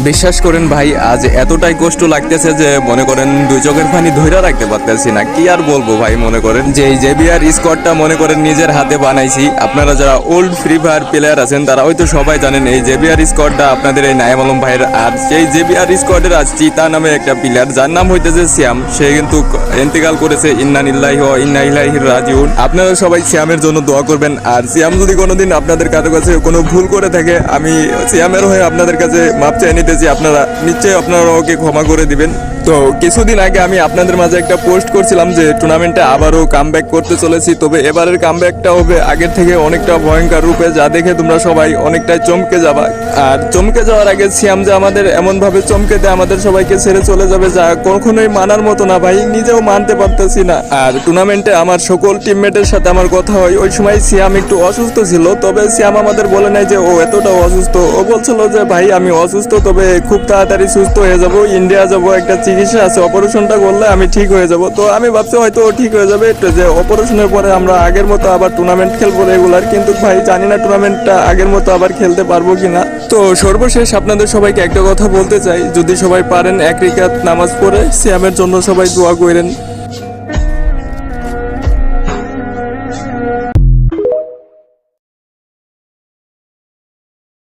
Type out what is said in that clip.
বিশ্বাস করেন ভাই, আজ এতটাই কষ্ট লাগতেছে যে মনে করেন দুই চোখের পানি ধইরা রাখতে পারতেছি না। কি আর বলবো ভাই, মনে করেন যে এই জেবিআর স্কোয়াডটা মনে করেন নিজের হাতে বানাইছি। আপনারা যারা ওল্ড ফ্রি ফায়ার প্লেয়ার আছেন তারা হয়তো সবাই জানেন এই জেবিআর স্কোয়াডটা আপনাদের এই নাইম আলম ভাইয়ের। আর সেই জেবিআর স্কোয়াডের আজ চিতা নামে একটা প্লেয়ার, যার নাম হইতেছে শ্যাম, সে কিন্তু ইন্তেকাল করেছে। ইন্না লিল্লাহি ওয়া ইন্না ইলাইহি রাজিউন। আপনারা সবাই শ্যামের জন্য দোয়া করবেন। আর শ্যাম যদি কোনোদিন আপনাদের কারো কাছে কোনো ভুল করে থাকে, আমি শ্যামের হয়ে আপনাদের কাছে মাপ চাই নিতেছি। আপনারা নিশ্চয়ই আপনারা ওকে ক্ষমা করে দিবেন। তো কিছুদিন আগে আমি আপনাদের মাঝে একটা পোস্ট করছিলাম যে টুর্নামেন্টে আবারও কামব্যাক করতে চলেছি, তবে এবারের কামব্যাকটা হবে আগের থেকে অনেকটা ভয়ঙ্কর রূপে, যা দেখে তোমরা সবাই অনেকটাই চমকে যাবা। আর চমকে যাওয়ার আগে শ্যাম যে আমাদের এমনভাবে চমকে দেয় আমাদের সবাইকে ছেড়ে চলে যাবে, যা কখনোই মানার মতো না ভাই, নিজেও মানতে পারতেছি না। আর টুর্নামেন্টে আমার সকল টিমমেটের সাথে আমার কথা হয়, ওই সময় শ্যাম একটু অসুস্থ ছিল, তবে শ্যাম আমাদের বলে নাই যে ও এতটাও অসুস্থ। ও বলছিল যে ভাই আমি অসুস্থ, তবে খুব তাড়াতাড়ি সুস্থ হয়ে যাব, ইন্ডিয়া যাব, একটা চিকিৎসা আছে, অপারেশনটা করলে আমি ঠিক হয়ে যাব। তো আমি ভাবছি হয়তো ও ঠিক হয়ে যাবে, যে অপারেশনের পরে আমরা আগের মতো আবার টুর্নামেন্ট খেলবো রেগুলার। কিন্তু ভাই জানি না টুর্নামেন্টটা আগের মতো আবার খেলতে পারবো কিনা। তো সর্বশেষ আপনাদের সবাইকে একটা কথা বলতে চাই, যদি সবাই পারেন এক রাকাত নামাজ পড়ে শ্যামের জন্য সবাই দোয়া করেন।